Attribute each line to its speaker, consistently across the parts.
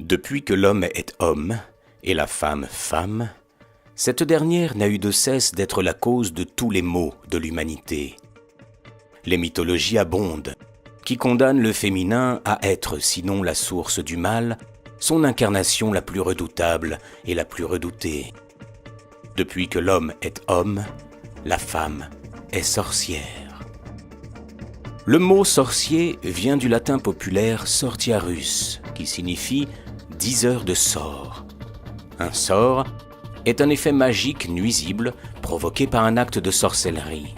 Speaker 1: Depuis que l'homme est homme et la femme femme, cette dernière n'a eu de cesse d'être la cause de tous les maux de l'humanité. Les mythologies abondent, qui condamnent le féminin à être, sinon la source du mal, son incarnation la plus redoutable et la plus redoutée. Depuis que l'homme est homme, la femme est sorcière. Le mot sorcier vient du latin populaire sortiarus, qui signifie diseur de sort. Un sort est un effet magique nuisible provoqué par un acte de sorcellerie.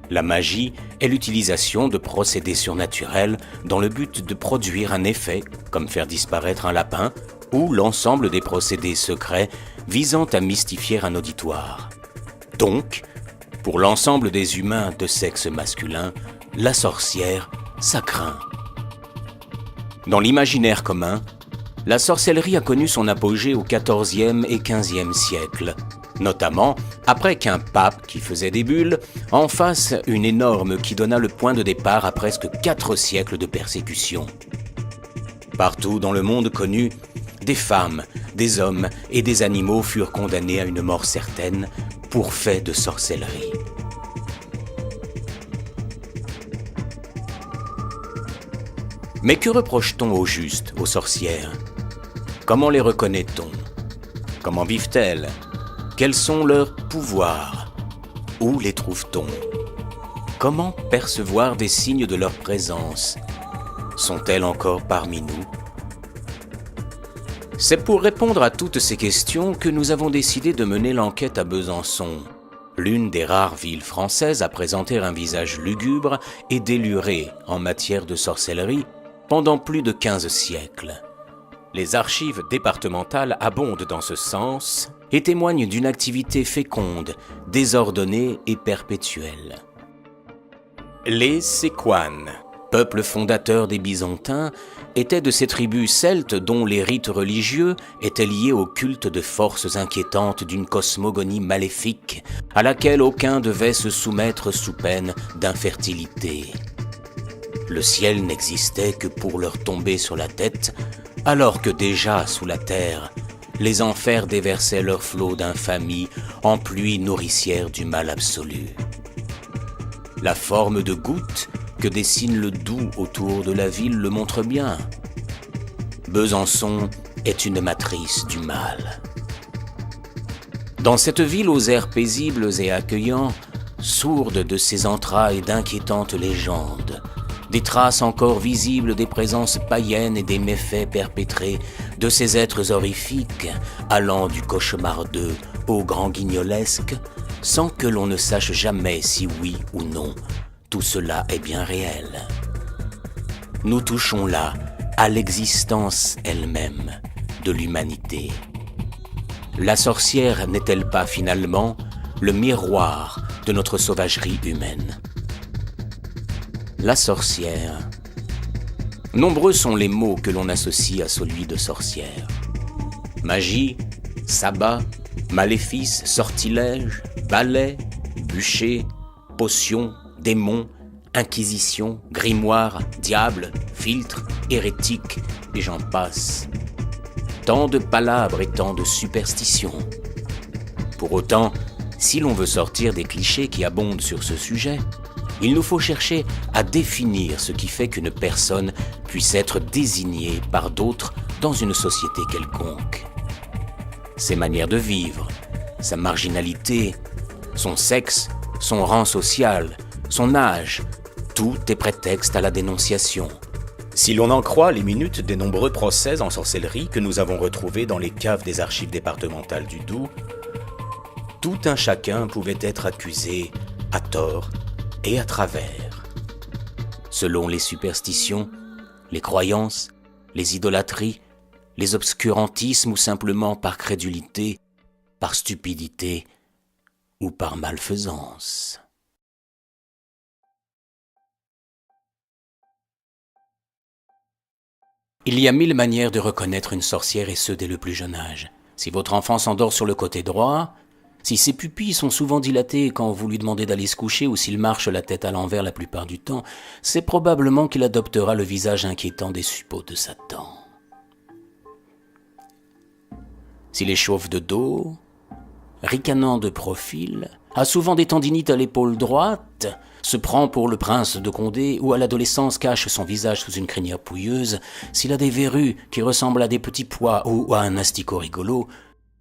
Speaker 1: La magie est l'utilisation de procédés surnaturels dans le but de produire un effet, comme faire disparaître un lapin, ou l'ensemble des procédés secrets visant à mystifier un auditoire. Donc, pour l'ensemble des humains de sexe masculin, la sorcière, ça craint. Dans l'imaginaire commun, la sorcellerie a connu son apogée au XIVe et XVe siècle, notamment après qu'un pape qui faisait des bulles en fasse une énorme qui donna le point de départ à presque 4 siècles de persécution. Partout dans le monde connu, des femmes, des hommes et des animaux furent condamnés à une mort certaine pour fait de sorcellerie. Mais que reproche-t-on au juste, aux sorcières ? Comment les reconnaît-on ? Comment vivent-elles ? Quels sont leurs pouvoirs ? Où les trouve-t-on ? Comment percevoir des signes de leur présence ? Sont-elles encore parmi nous ? C'est pour répondre à toutes ces questions que nous avons décidé de mener l'enquête à Besançon, l'une des rares villes françaises à présenter un visage lugubre et déluré en matière de sorcellerie pendant plus de 15 siècles. Les archives départementales abondent dans ce sens et témoignent d'une activité féconde, désordonnée et perpétuelle. Les Séquanes, peuple fondateur des Byzantins, étaient de ces tribus celtes dont les rites religieux étaient liés au culte de forces inquiétantes d'une cosmogonie maléfique à laquelle aucun devait se soumettre sous peine d'infertilité. Le ciel n'existait que pour leur tomber sur la tête, alors que déjà sous la terre, les enfers déversaient leurs flots d'infamie en pluie nourricière du mal absolu. La forme de goutte que dessine le Doubs autour de la ville le montre bien. Besançon est une matrice du mal. Dans cette ville aux airs paisibles et accueillants, sourde de ses entrailles d'inquiétantes légendes, des traces encore visibles des présences païennes et des méfaits perpétrés de ces êtres horrifiques, allant du cauchemardeux au grand guignolesque, sans que l'on ne sache jamais si oui ou non, tout cela est bien réel. Nous touchons là à l'existence elle-même de l'humanité. La sorcière n'est-elle pas finalement le miroir de notre sauvagerie humaine ? La sorcière. Nombreux sont les mots que l'on associe à celui de sorcière. Magie, sabbat, maléfice, sortilège, balai, bûcher, potion, démon, inquisition, grimoire, diable, filtre, hérétique, et j'en passe. Tant de palabres et tant de superstitions. Pour autant, si l'on veut sortir des clichés qui abondent sur ce sujet, il nous faut chercher à définir ce qui fait qu'une personne puisse être désignée par d'autres dans une société quelconque. Ses manières de vivre, sa marginalité, son sexe, son rang social, son âge, tout est prétexte à la dénonciation. Si l'on en croit les minutes des nombreux procès en sorcellerie que nous avons retrouvés dans les caves des archives départementales du Doubs, tout un chacun pouvait être accusé à tort et à travers. Selon les superstitions, les croyances, les idolâtries, les obscurantismes ou simplement par crédulité, par stupidité ou par malfaisance. Il y a 1000 manières de reconnaître une sorcière et ce dès le plus jeune âge. Si votre enfant s'endort sur le côté droit, si ses pupilles sont souvent dilatées quand vous lui demandez d'aller se coucher ou s'il marche la tête à l'envers la plupart du temps, c'est probablement qu'il adoptera le visage inquiétant des suppôts de Satan. S'il est chauve de dos, ricanant de profil, a souvent des tendinites à l'épaule droite, se prend pour le prince de Condé ou à l'adolescence cache son visage sous une crinière pouilleuse, s'il a des verrues qui ressemblent à des petits pois ou à un asticot rigolo,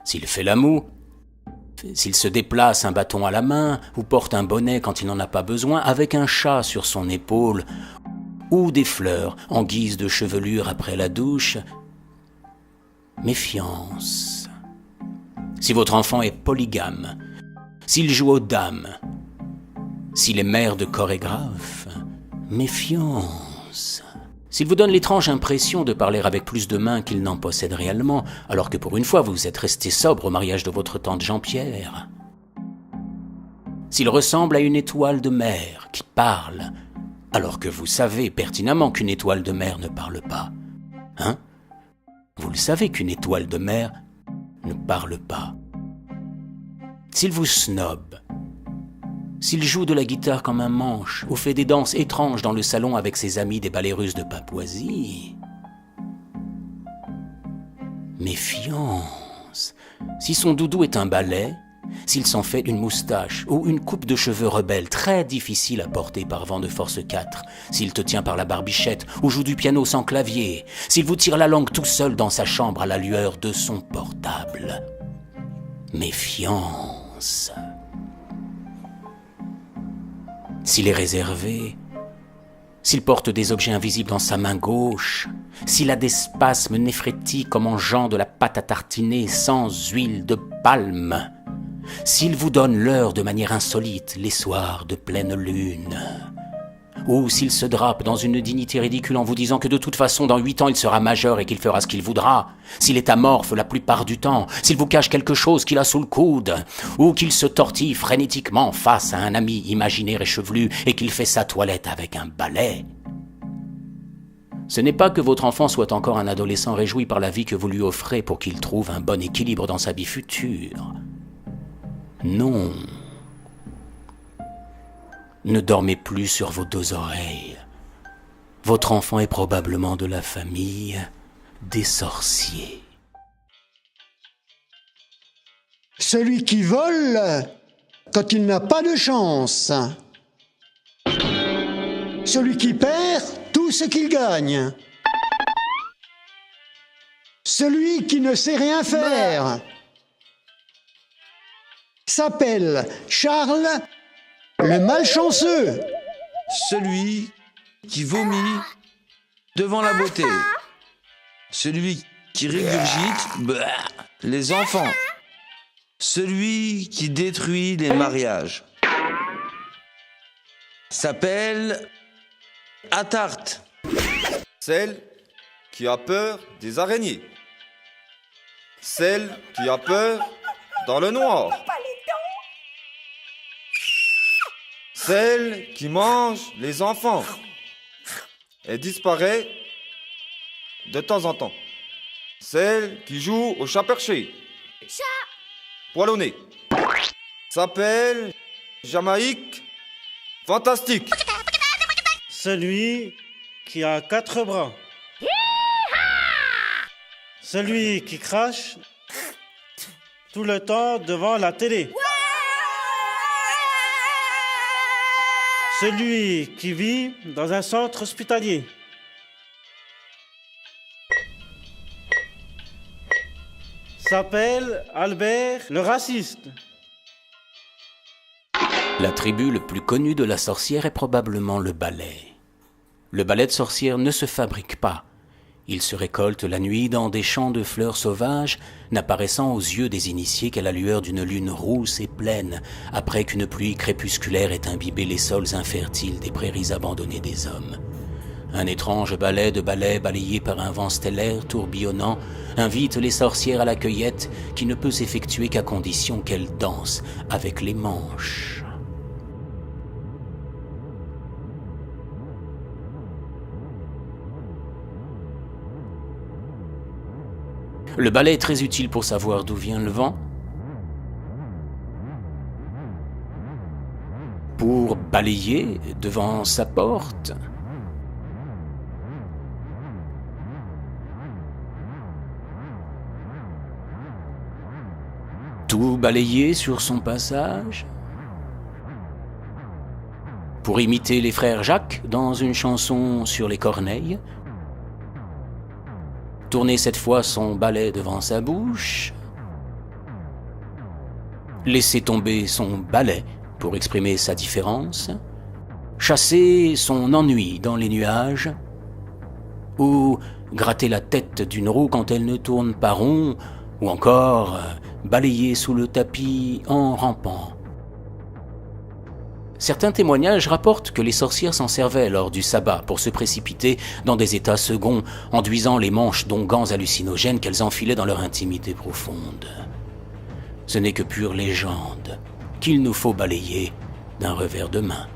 Speaker 1: s'il fait la moue, s'il se déplace un bâton à la main ou porte un bonnet quand il n'en a pas besoin, avec un chat sur son épaule ou des fleurs en guise de chevelure après la douche, méfiance. Si votre enfant est polygame, s'il joue aux dames, s'il est maire de chorégraphe, méfiance. S'il vous donne l'étrange impression de parler avec plus de mains qu'il n'en possède réellement, alors que pour une fois vous êtes resté sobre au mariage de votre tante Jean-Pierre. S'il ressemble à une étoile de mer qui parle, alors que vous savez pertinemment qu'une étoile de mer ne parle pas. Hein? Vous le savez qu'une étoile de mer ne parle pas. S'il vous snobe, s'il joue de la guitare comme un manche ou fait des danses étranges dans le salon avec ses amis des ballets russes de Papouasie, méfiance. Si son doudou est un balai, s'il s'en fait une moustache ou une coupe de cheveux rebelle très difficile à porter par vent de force 4, s'il te tient par la barbichette ou joue du piano sans clavier, s'il vous tire la langue tout seul dans sa chambre à la lueur de son portable, méfiance. S'il est réservé, s'il porte des objets invisibles dans sa main gauche, s'il a des spasmes néphrétiques comme en jouant de la pâte à tartiner sans huile de palme, s'il vous donne l'heure de manière insolite les soirs de pleine lune, ou s'il se drape dans une dignité ridicule en vous disant que de toute façon dans 8 ans il sera majeur et qu'il fera ce qu'il voudra, s'il est amorphe la plupart du temps, s'il vous cache quelque chose qu'il a sous le coude, ou qu'il se tortille frénétiquement face à un ami imaginaire et chevelu et qu'il fait sa toilette avec un balai. Ce n'est pas que votre enfant soit encore un adolescent réjoui par la vie que vous lui offrez pour qu'il trouve un bon équilibre dans sa vie future. Non. Ne dormez plus sur vos 2 oreilles. Votre enfant est probablement de la famille des sorciers.
Speaker 2: Celui qui vole quand il n'a pas de chance. Celui qui perd tout ce qu'il gagne. Celui qui ne sait rien faire. S'appelle Charles le malchanceux.
Speaker 3: Celui qui vomit devant la beauté. Celui qui régurgite les enfants. Celui qui détruit les mariages. S'appelle Attard.
Speaker 4: Celle qui a peur des araignées. Celle qui a peur dans le noir. Celle qui mange les enfants et disparaît de temps en temps. Celle qui joue au chat perché. Poil au nez. S'appelle Jamaïque Fantastique.
Speaker 5: Celui qui a 4 bras. Celui qui crache tout le temps devant la télé. Celui qui vit dans un centre hospitalier. S'appelle Albert le raciste.
Speaker 1: L'attribut le plus connu de la sorcière est probablement le balai. Le balai de sorcière ne se fabrique pas. Il se récolte la nuit dans des champs de fleurs sauvages, n'apparaissant aux yeux des initiés qu'à la lueur d'une lune rousse et pleine, après qu'une pluie crépusculaire ait imbibé les sols infertiles des prairies abandonnées des hommes. Un étrange balai de balais balayé par un vent stellaire tourbillonnant invite les sorcières à la cueillette qui ne peut s'effectuer qu'à condition qu'elles dansent avec les manches. Le balai est très utile pour savoir d'où vient le vent, pour balayer devant sa porte, Tout balayer sur son passage? Pour imiter les frères Jacques dans une chanson sur les corneilles? Tourner cette fois son balai devant sa bouche? Laisser tomber son balai pour exprimer sa différence? Chasser son ennui dans les nuages? Ou gratter la tête d'une roue quand elle ne tourne pas rond? Ou encore balayer sous le tapis en rampant? Certains témoignages rapportent que les sorcières s'en servaient lors du sabbat pour se précipiter dans des états seconds, enduisant les manches d'onguents hallucinogènes qu'elles enfilaient dans leur intimité profonde. Ce n'est que pure légende qu'il nous faut balayer d'un revers de main.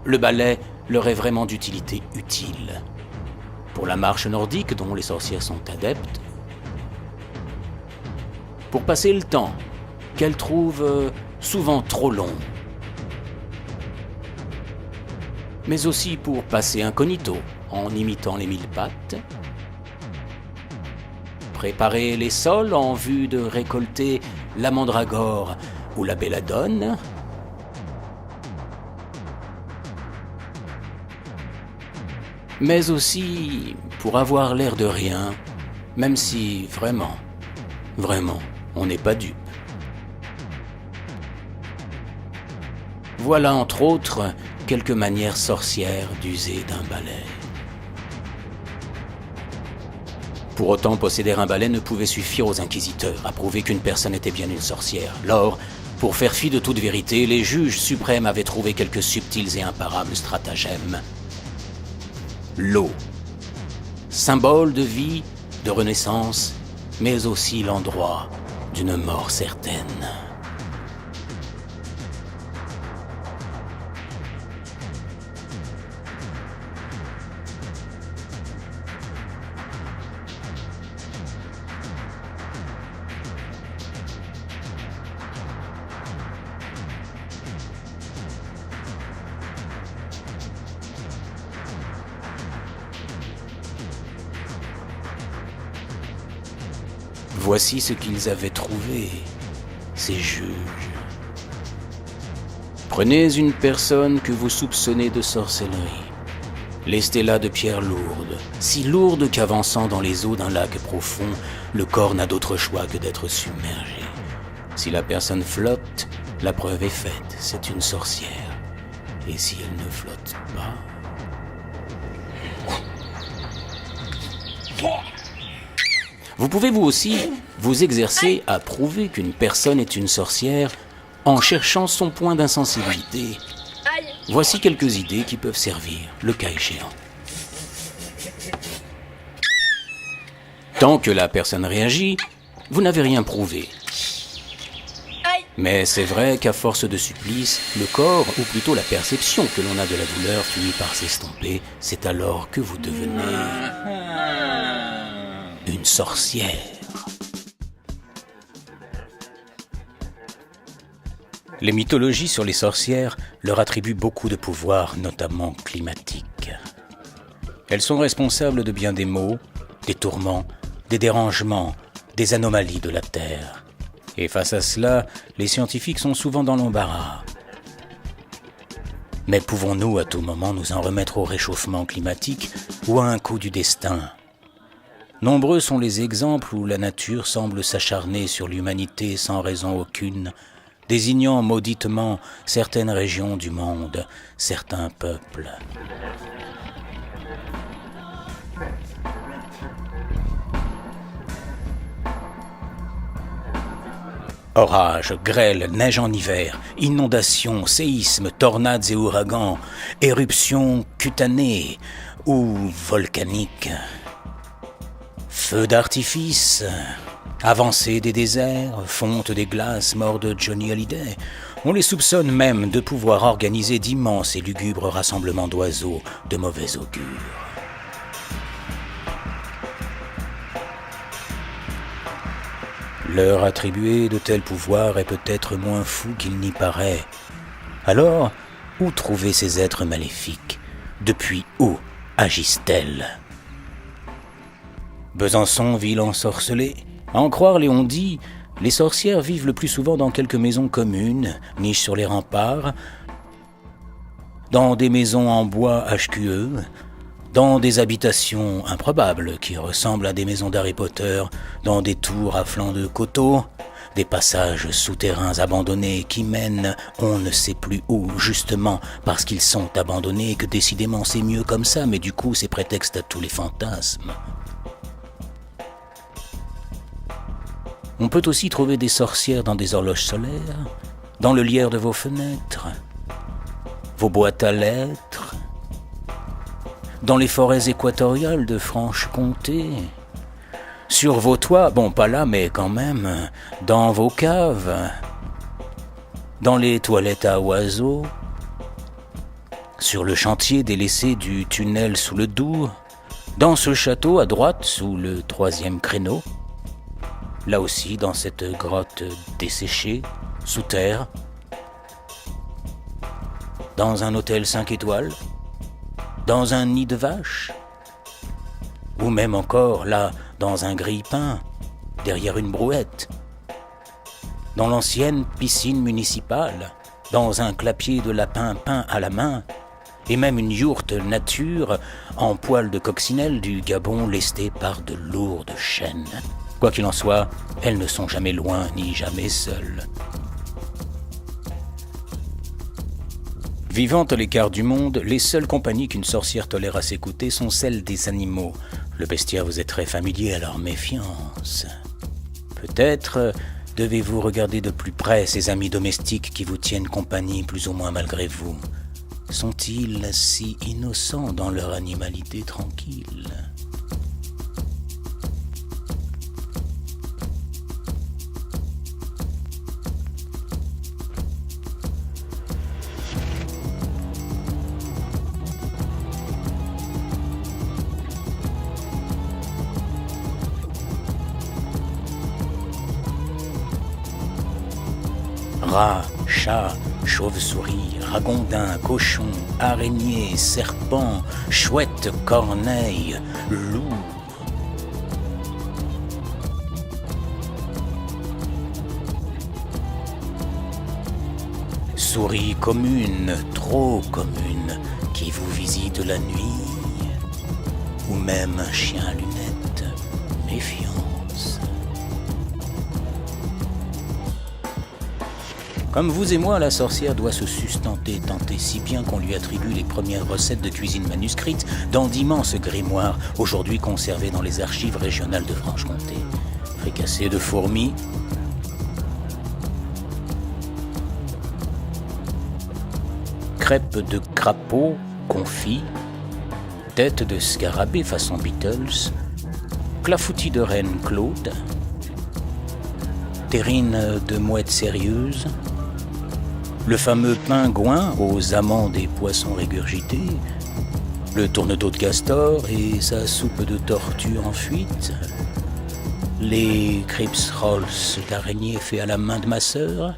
Speaker 1: Le balai leur est vraiment d'utilité utile. Pour la marche nordique dont les sorcières sont adeptes, pour passer le temps qu'elles trouvent souvent trop long, mais aussi pour passer incognito en imitant les 1000 pattes, préparer les sols en vue de récolter la mandragore ou la belladone, mais aussi pour avoir l'air de rien, même si vraiment, on n'est pas dupe. Voilà entre autres quelques manières sorcières d'user d'un balai. Pour autant, posséder un balai ne pouvait suffire aux inquisiteurs à prouver qu'une personne était bien une sorcière. Lors, pour faire fi de toute vérité, les juges suprêmes avaient trouvé quelques subtils et imparables stratagèmes. L'eau, symbole de vie, de renaissance, mais aussi l'endroit d'une mort certaine. Voici ce qu'ils avaient trouvé, ces juges. Prenez une personne que vous soupçonnez de sorcellerie. Lestez-la de pierres lourdes, si lourdes qu'avançant dans les eaux d'un lac profond, le corps n'a d'autre choix que d'être submergé. Si la personne flotte, la preuve est faite, c'est une sorcière. Et si elle ne flotte pas... Vous pouvez vous aussi vous exercer à prouver qu'une personne est une sorcière en cherchant son point d'insensibilité. Voici quelques idées qui peuvent servir, le cas échéant. Tant que la personne réagit, vous n'avez rien prouvé. Mais c'est vrai qu'à force de supplice, le corps, ou plutôt la perception que l'on a de la douleur, finit par s'estomper. C'est alors que vous devenez une sorcière. Les mythologies sur les sorcières leur attribuent beaucoup de pouvoirs, notamment climatiques. Elles sont responsables de bien des maux, des tourments, des dérangements, des anomalies de la Terre. Et face à cela, les scientifiques sont souvent dans l'embarras. Mais pouvons-nous à tout moment nous en remettre au réchauffement climatique ou à un coup du destin ? Nombreux sont les exemples où la nature semble s'acharner sur l'humanité sans raison aucune, désignant mauditement certaines régions du monde, certains peuples. Orages, grêles, neige en hiver, inondations, séismes, tornades et ouragans, éruptions cutanées ou volcaniques, feux d'artifice, avancée des déserts, fonte des glaces, mort de Johnny Hallyday. On les soupçonne même de pouvoir organiser d'immenses et lugubres rassemblements d'oiseaux de mauvais augure. Leur attribuer de tels pouvoirs est peut-être moins fou qu'il n'y paraît. Alors, où trouver ces êtres maléfiques? Depuis où agissent-elles? Besançon, ville ensorcelée. À en croire Léon dit, Les sorcières vivent le plus souvent dans quelques maisons communes, niches sur les remparts, dans des maisons en bois HQE, dans des habitations improbables qui ressemblent à des maisons d'Harry Potter, dans des tours à flanc de coteaux, des passages souterrains abandonnés qui mènent on ne sait plus où, justement parce qu'ils sont abandonnés et que décidément c'est mieux comme ça, mais du coup c'est prétexte à tous les fantasmes. On peut aussi trouver des sorcières dans des horloges solaires, dans le lierre de vos fenêtres, vos boîtes à lettres, dans les forêts équatoriales de Franche-Comté, sur vos toits, bon pas là mais quand même, dans vos caves, dans les toilettes à oiseaux, sur le chantier délaissé du tunnel sous le Doubs, dans ce château à droite sous le 3e créneau, là aussi dans cette grotte desséchée, sous terre, dans un hôtel 5 étoiles, dans un nid de vache, ou même encore là, dans un grille-pain, derrière une brouette, dans l'ancienne piscine municipale, dans un clapier de lapin peint à la main, et même une yourte nature en poil de coccinelle du Gabon lestée par de lourdes chaînes. Quoi qu'il en soit, elles ne sont jamais loin ni jamais seules. Vivant à l'écart du monde, les seules compagnies qu'une sorcière tolère à s'écouter sont celles des animaux. Le bestiaire vous est très familier, alors méfiance. Peut-être devez-vous regarder de plus près ces amis domestiques qui vous tiennent compagnie plus ou moins malgré vous. Sont-ils si innocents dans leur animalité tranquille ? Rats, chats, chauves-souris, ragondins, cochons, araignées, serpents, chouettes, corneilles, loups. Souris communes, trop communes, qui vous visitent la nuit, ou même un chien à lunettes, méfiance. Comme vous et moi, la sorcière doit se sustenter tant et si bien qu'on lui attribue les premières recettes de cuisine manuscrites dans d'immenses grimoires, aujourd'hui conservés dans les archives régionales de Franche-Comté. Fricassés de fourmis, crêpes de crapaud confit, tête de scarabée façon Beatles, clafoutis de reine Claude, terrine de mouette sérieuse, le fameux pingouin aux amandes et poissons régurgités, le tourne-dos de castor et sa soupe de tortue en fuite, les crisps rolls d'araignée faits à la main de ma sœur,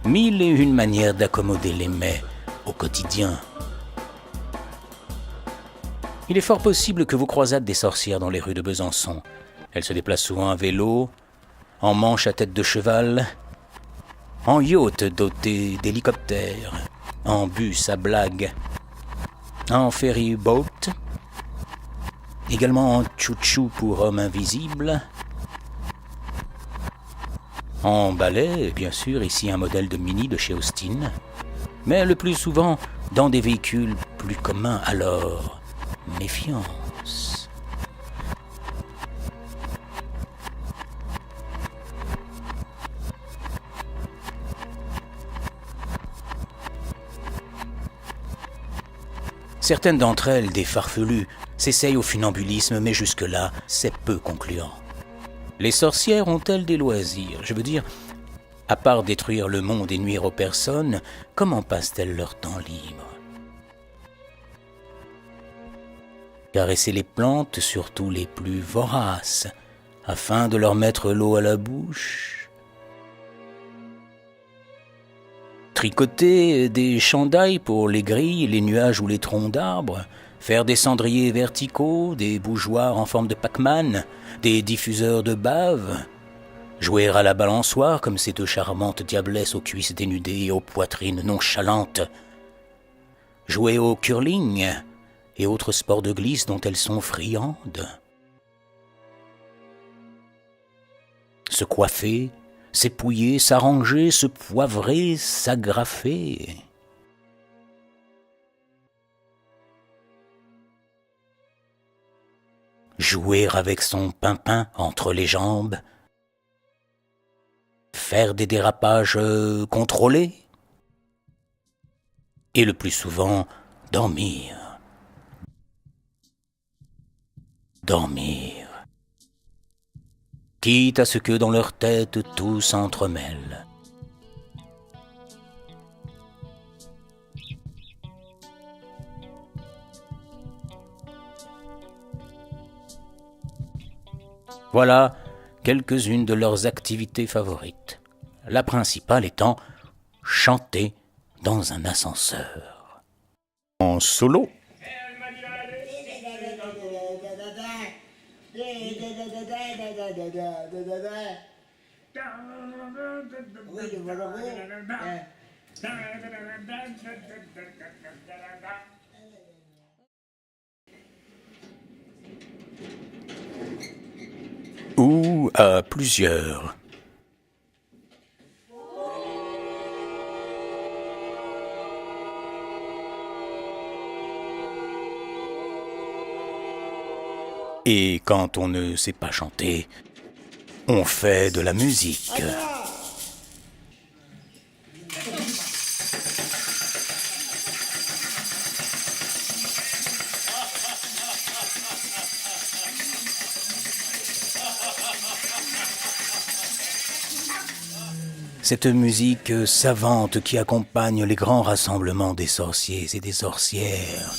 Speaker 1: 1001 manières d'accommoder les mets au quotidien. Il est fort possible que vous croisâtes des sorcières dans les rues de Besançon. Elles se déplacent souvent à vélo, en manche à tête de cheval, en yacht doté d'hélicoptères, en bus à blague, en ferry boat, également en chouchou pour hommes invisibles, en balai, bien sûr, ici un modèle de Mini de chez Austin, mais le plus souvent dans des véhicules plus communs, alors méfiance. Certaines d'entre elles, des farfelues, s'essayent au funambulisme, mais jusque-là, c'est peu concluant. Les sorcières ont-elles des loisirs ? Je veux dire, à part détruire le monde et nuire aux personnes, comment passent-elles leur temps libre ? Caresser les plantes, surtout les plus voraces, afin de leur mettre l'eau à la bouche ? Tricoter des chandails pour les grilles, les nuages ou les troncs d'arbres, faire des cendriers verticaux, des bougeoirs en forme de Pac-Man, des diffuseurs de bave, Jouer à la balançoire comme ces deux charmantes diablesses aux cuisses dénudées et aux poitrines nonchalantes. Jouer au curling et autres sports de glisse dont elles sont friandes. Se coiffer, s'épouiller, s'arranger, se poivrer, s'agrafer. Jouer avec son pimpin entre les jambes. Faire des dérapages contrôlés. Et le plus souvent, dormir. Dormir. Quitte à ce que dans leur tête tout s'entremêle. Voilà quelques-unes de leurs activités favorites. La principale étant chanter dans un ascenseur. En solo. Ou à plusieurs. Et quand on ne sait pas chanter, on fait de la musique. Cette musique savante qui accompagne les grands rassemblements des sorciers et des sorcières.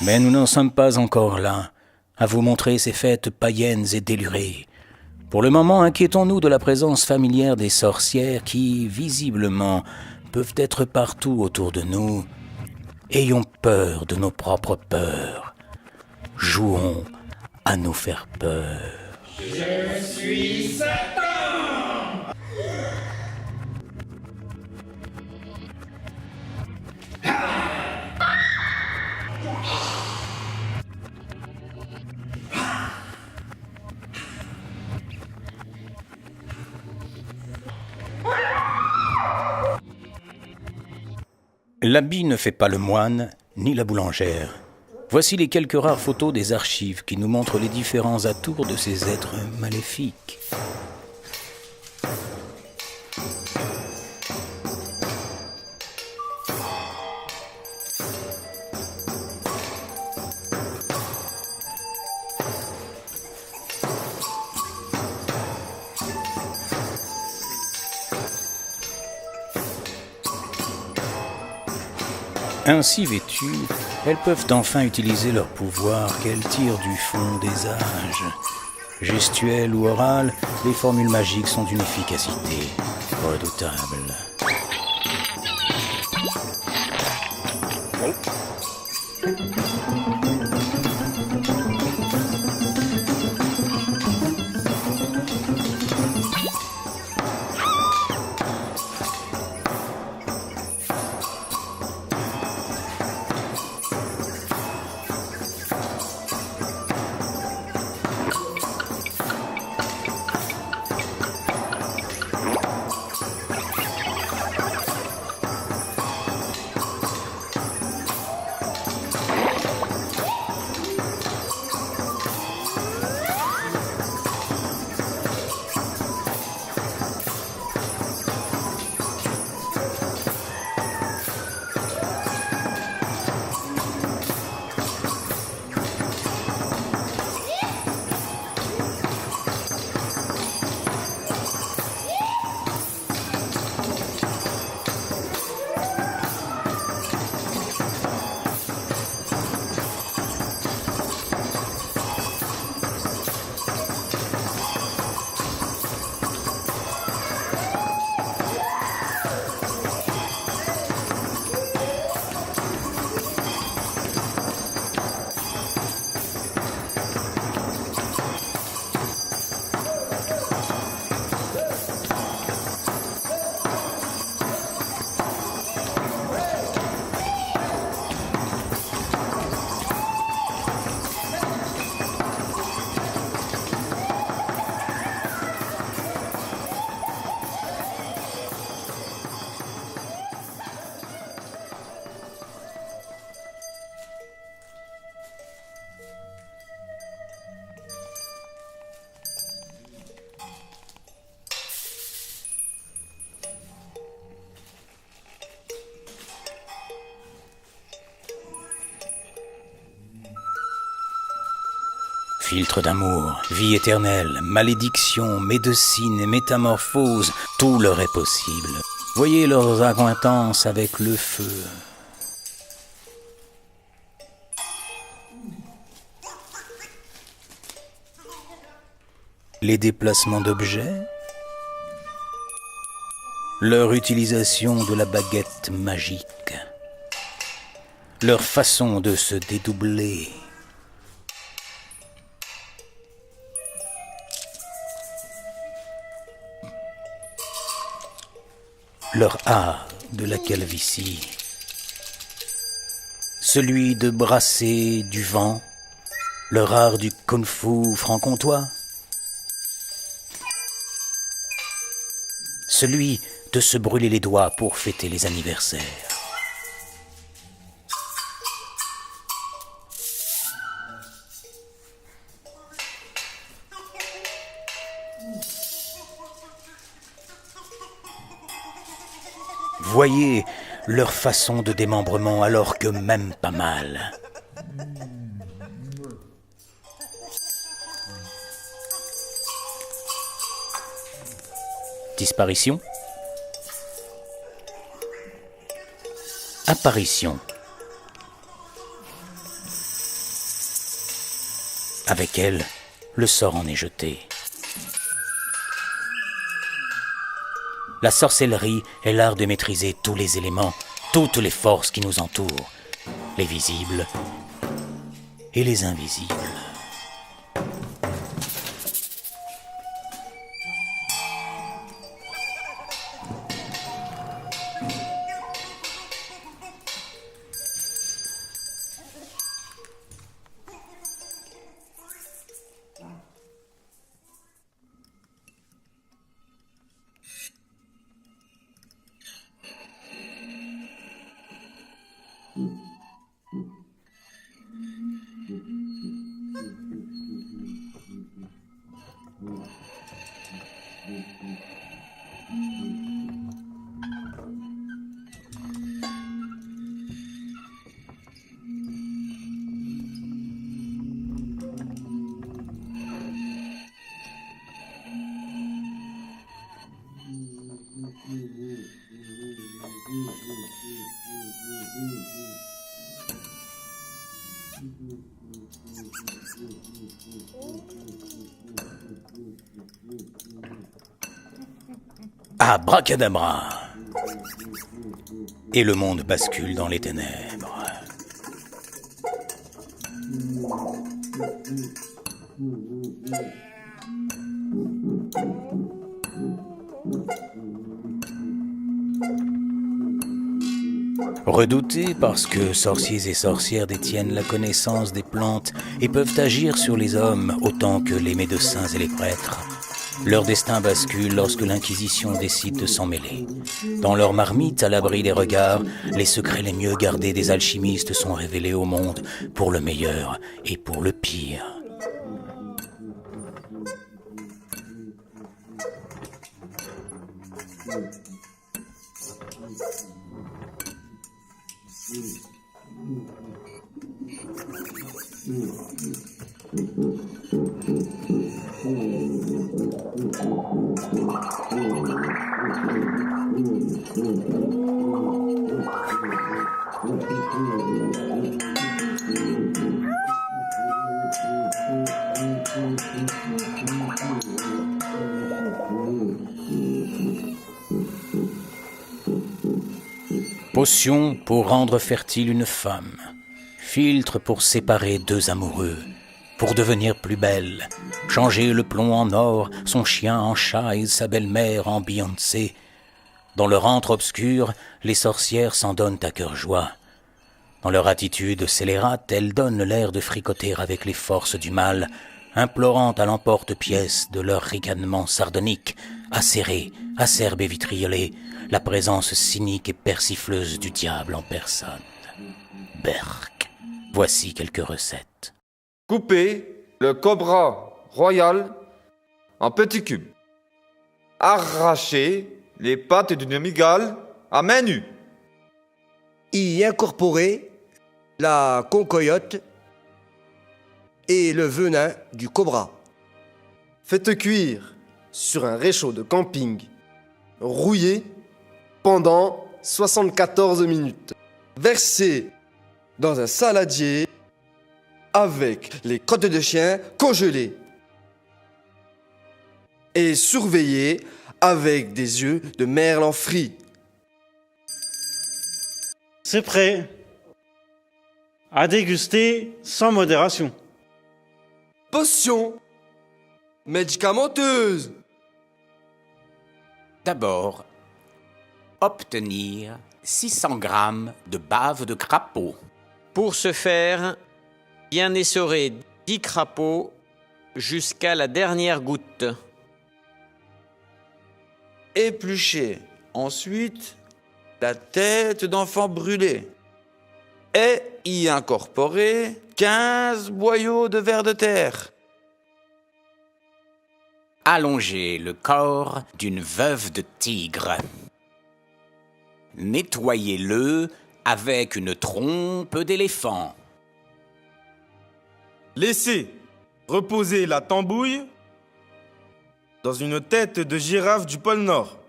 Speaker 1: Mais nous n'en sommes pas encore là, à vous montrer ces fêtes païennes et délurées. Pour le moment, inquiétons-nous de la présence familière des sorcières qui, visiblement, peuvent être partout autour de nous. Ayons peur de nos propres peurs. Jouons à nous faire peur.
Speaker 6: Je suis Satan!
Speaker 1: L'habit ne fait pas le moine, ni la boulangère. Voici les quelques rares photos des archives qui nous montrent les différents atours de ces êtres maléfiques. Ainsi vêtues, elles peuvent enfin utiliser leur pouvoir qu'elles tirent du fond des âges. Gestuelles ou orales, les formules magiques sont d'une efficacité redoutable. Filtre d'amour, vie éternelle, malédiction, médecine et métamorphose, tout leur est possible. Voyez leurs accointances avec le feu. Les déplacements d'objets, leur utilisation de la baguette magique, leur façon de se dédoubler. Leur art de la calvitie, celui de brasser du vent, leur art du kung-fu franc-comtois, celui de se brûler les doigts pour fêter les anniversaires. Voyez leur façon de démembrement alors que même pas mal. Disparition. Apparition. Avec elle, le sort en est jeté. La sorcellerie est l'art de maîtriser tous les éléments, toutes les forces qui nous entourent, les visibles et les invisibles. Abracadabra. Et le monde bascule dans les ténèbres. Redoutés parce que sorciers et sorcières détiennent la connaissance des plantes et peuvent agir sur les hommes autant que les médecins et les prêtres, leur destin bascule lorsque l'Inquisition décide de s'en mêler. Dans leur marmite, à l'abri des regards, les secrets les mieux gardés des alchimistes sont révélés au monde pour le meilleur et pour le pire. Potion pour rendre fertile une femme, filtre pour séparer deux amoureux, pour devenir plus belle, changer le plomb en or, son chien en chat et sa belle-mère en Beyoncé. Dans leur antre obscur, les sorcières s'en donnent à cœur joie. Dans leur attitude scélérate, elles donnent l'air de fricoter avec les forces du mal, implorant à l'emporte-pièce de leur ricanement sardonique, acéré, acerbe et vitriolé, la présence cynique et persifleuse du diable en personne. Berk. Voici quelques recettes.
Speaker 4: Coupez le cobra royal en petits cubes. Arrachez les pattes d'une mygale à main nue.
Speaker 7: Y incorporer la concoyote et le venin du cobra.
Speaker 8: Faites cuire sur un réchaud de camping rouillé pendant 74 minutes. Versez dans un saladier avec les crottes de chien congelées. Et surveillez avec des yeux de merlan frit.
Speaker 5: C'est prêt. À déguster sans modération.
Speaker 8: Potion médicamenteuse.
Speaker 1: D'abord, obtenir 600 grammes de bave de crapaud.
Speaker 3: Pour ce faire, bien essorer 10 crapauds jusqu'à la dernière goutte. Éplucher ensuite la tête d'enfant brûlé et y incorporer 15 boyaux de vers de terre.
Speaker 1: Allonger le corps d'une veuve de tigre. Nettoyez-le avec une trompe d'éléphant.
Speaker 9: Laissez reposer la tambouille dans une tête de girafe du pôle Nord.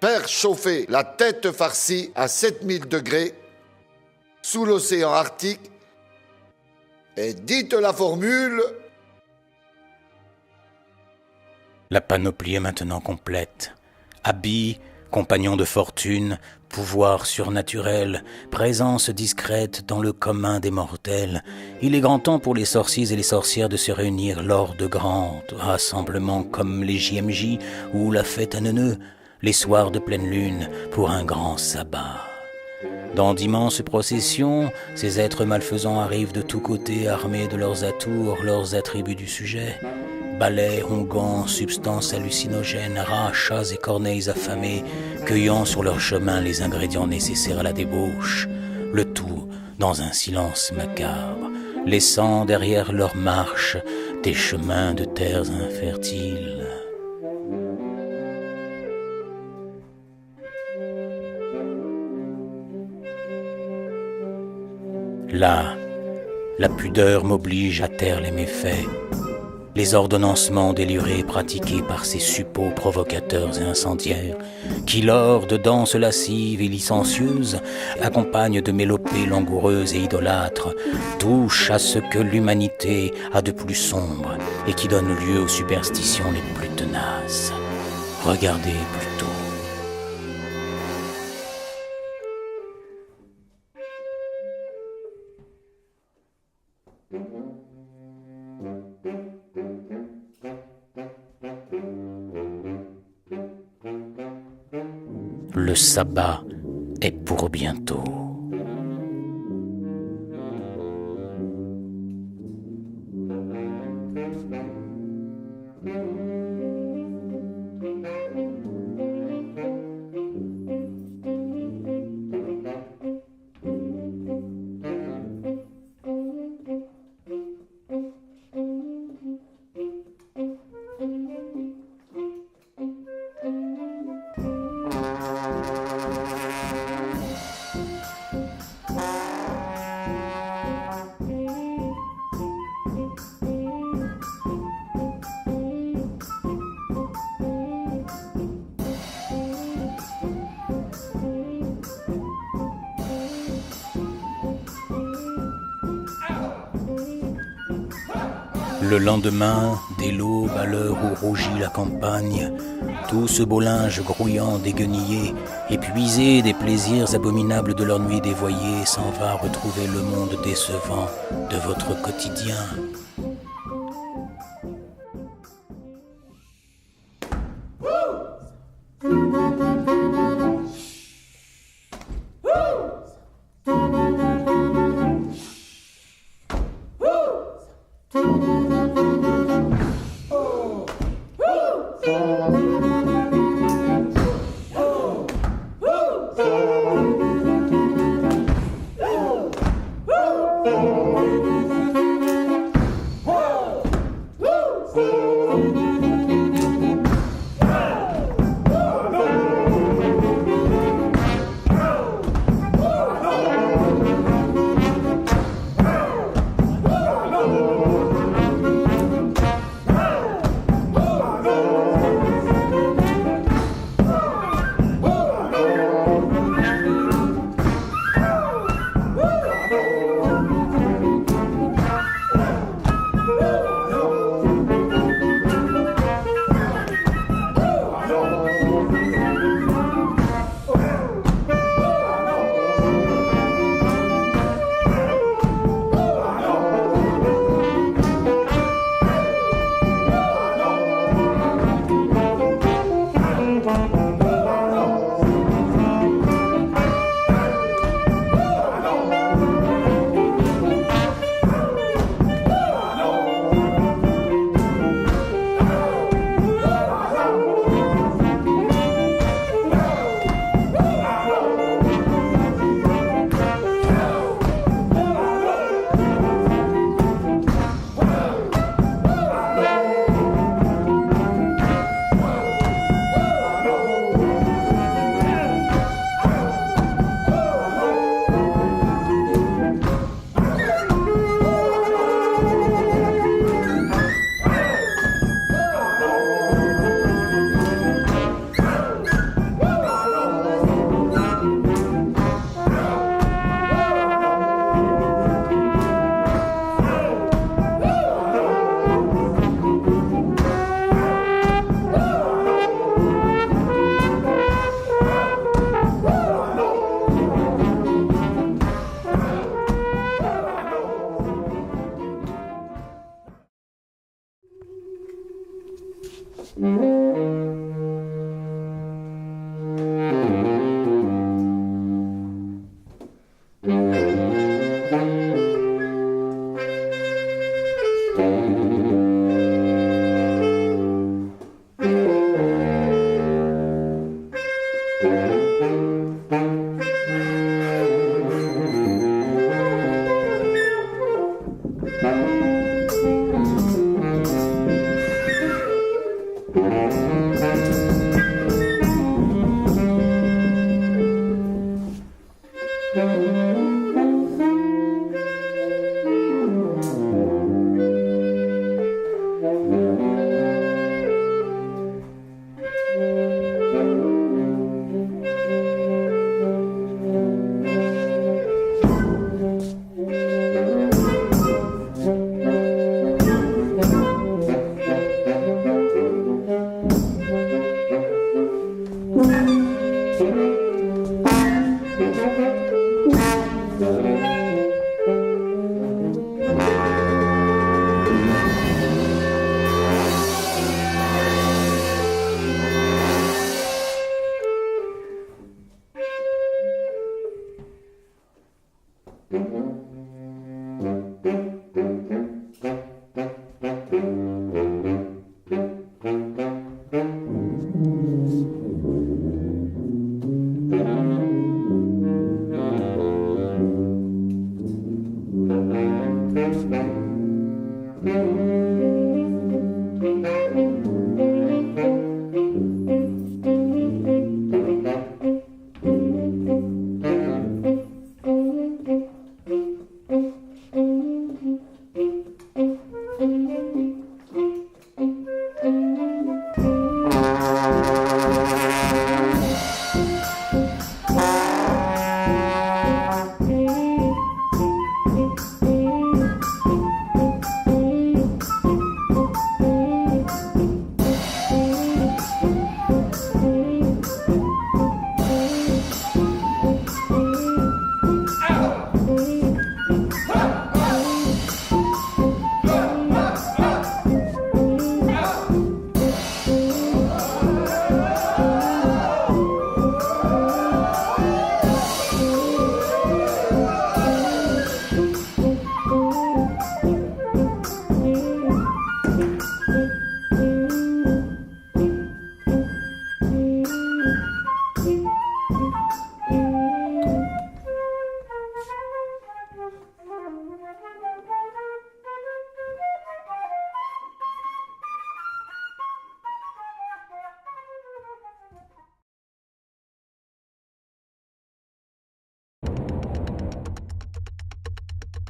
Speaker 10: Faire chauffer la tête farcie à 7000 degrés sous l'océan Arctique et dites la formule.
Speaker 1: La panoplie est maintenant complète. Habits, compagnons de fortune, pouvoir surnaturel, présence discrète dans le commun des mortels. Il est grand temps pour les sorciers et les sorcières de se réunir lors de grands rassemblements comme les JMJ ou la fête à Neuneu, les soirs de pleine lune pour un grand sabbat. Dans d'immenses processions, ces êtres malfaisants arrivent de tous côtés armés de leurs atours, leurs attributs du sujet. Balais, onguents, substances hallucinogènes, rats, chats et corneilles affamés, cueillant sur leur chemin les ingrédients nécessaires à la débauche, le tout dans un silence macabre, laissant derrière leur marche des chemins de terres infertiles. Là, la pudeur m'oblige à taire les méfaits, les ordonnancements délurés pratiqués par ces suppôts provocateurs et incendiaires, qui, lors de danses lascives et licencieuses, accompagnent de mélopées langoureuses et idolâtres, touchent à ce que l'humanité a de plus sombre et qui donnent lieu aux superstitions les plus tenaces. Regardez plutôt. Le sabbat est pour bientôt. Le lendemain, dès l'aube, à l'heure où rougit la campagne, tout ce beau linge grouillant des guenillers, épuisé des plaisirs abominables de leur nuit dévoyée, s'en va retrouver le monde décevant de votre quotidien.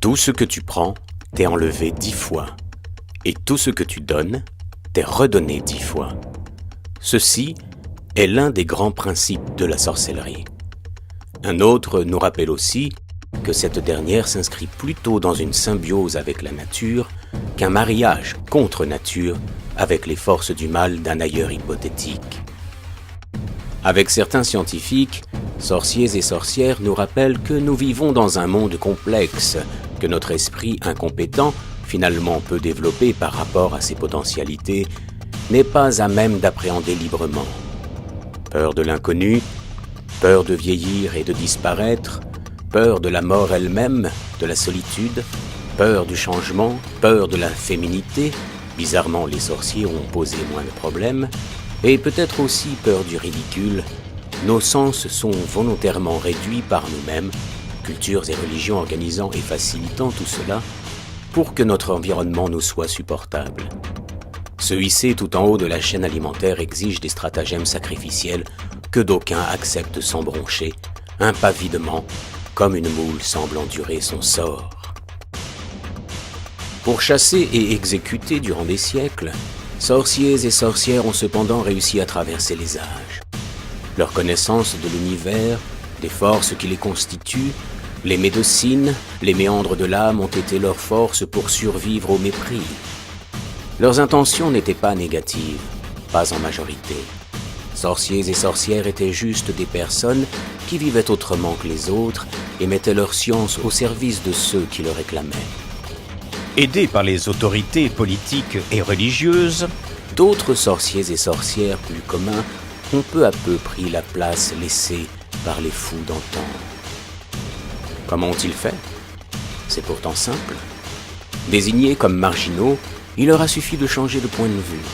Speaker 1: Tout ce que tu prends t'est enlevé 10 fois, et tout ce que tu donnes t'est redonné 10 fois. Ceci est l'un des grands principes de la sorcellerie. Un autre nous rappelle aussi que cette dernière s'inscrit plutôt dans une symbiose avec la nature qu'un mariage contre nature avec les forces du mal d'un ailleurs hypothétique. Avec certains scientifiques, sorciers et sorcières nous rappellent que nous vivons dans un monde complexe, que notre esprit incompétent, finalement peu développé par rapport à ses potentialités, n'est pas à même d'appréhender librement. Peur de l'inconnu, peur de vieillir et de disparaître, peur de la mort elle-même, de la solitude, peur du changement, peur de la féminité, bizarrement les sorciers ont posé moins de problèmes, et peut-être aussi peur du ridicule. Nos sens sont volontairement réduits par nous-mêmes, cultures et religions organisant et facilitant tout cela, pour que notre environnement nous soit supportable. Se hisser tout en haut de la chaîne alimentaire exige des stratagèmes sacrificiels que d'aucuns acceptent sans broncher, impavidement, comme une moule semble endurer son sort. Pour chasser et exécuter durant des siècles, sorciers et sorcières ont cependant réussi à traverser les âges. Leur connaissance de l'univers, des forces qui les constituent, les médecines, les méandres de l'âme ont été leur force pour survivre au mépris. Leurs intentions n'étaient pas négatives, pas en majorité. Sorciers et sorcières étaient juste des personnes qui vivaient autrement que les autres et mettaient leur science au service de ceux qui le réclamaient.
Speaker 11: Aidés par les autorités politiques et religieuses,
Speaker 1: d'autres sorciers et sorcières plus communs ont peu à peu pris la place laissée par les fous d'antan. Comment ont-ils fait? C'est pourtant simple. Désignés comme marginaux, il leur a suffi de changer de point de vue,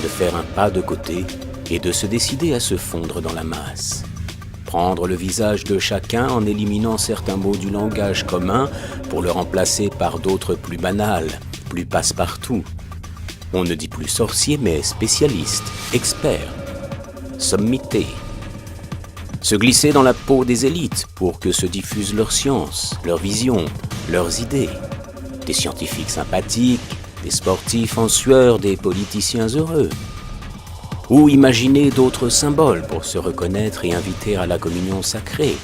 Speaker 1: de faire un pas de côté et de se décider à se fondre dans la masse. Prendre le visage de chacun en éliminant certains mots du langage commun pour le remplacer par d'autres plus banals, plus passe-partout. On ne dit plus sorcier mais spécialiste, expert, sommité. Se glisser dans la peau des élites pour que se diffusent leurs sciences, leurs visions, leurs idées. Des scientifiques sympathiques, des sportifs en sueur, des politiciens heureux. Ou imaginer d'autres symboles pour se reconnaître et inviter à la communion sacrée.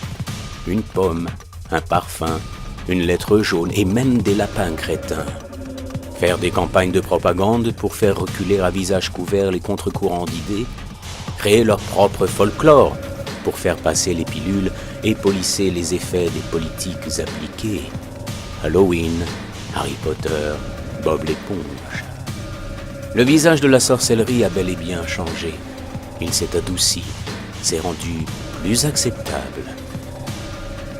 Speaker 1: Une pomme, un parfum, une lettre jaune et même des lapins crétins. Faire des campagnes de propagande pour faire reculer à visage couvert les contre-courants d'idées. créer leur propre folklore pour faire passer les pilules et polisser les effets des politiques appliquées. Halloween, Harry Potter, Bob l'éponge. Le visage de la sorcellerie a bel et bien changé. Il s'est adouci, s'est rendu plus acceptable.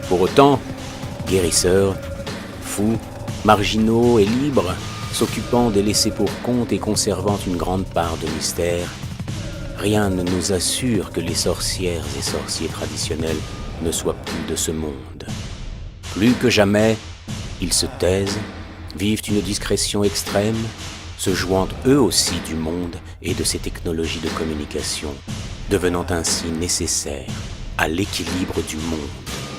Speaker 1: Pour autant, guérisseurs, fous, marginaux et libres, s'occupant des laissés pour compte et conservant une grande part de mystère, rien ne nous assure que les sorcières et sorciers traditionnels ne soient plus de ce monde. Plus que jamais, ils se taisent, vivent une discrétion extrême, se jouant eux aussi du monde et de ses technologies de communication, devenant ainsi nécessaires à l'équilibre du monde.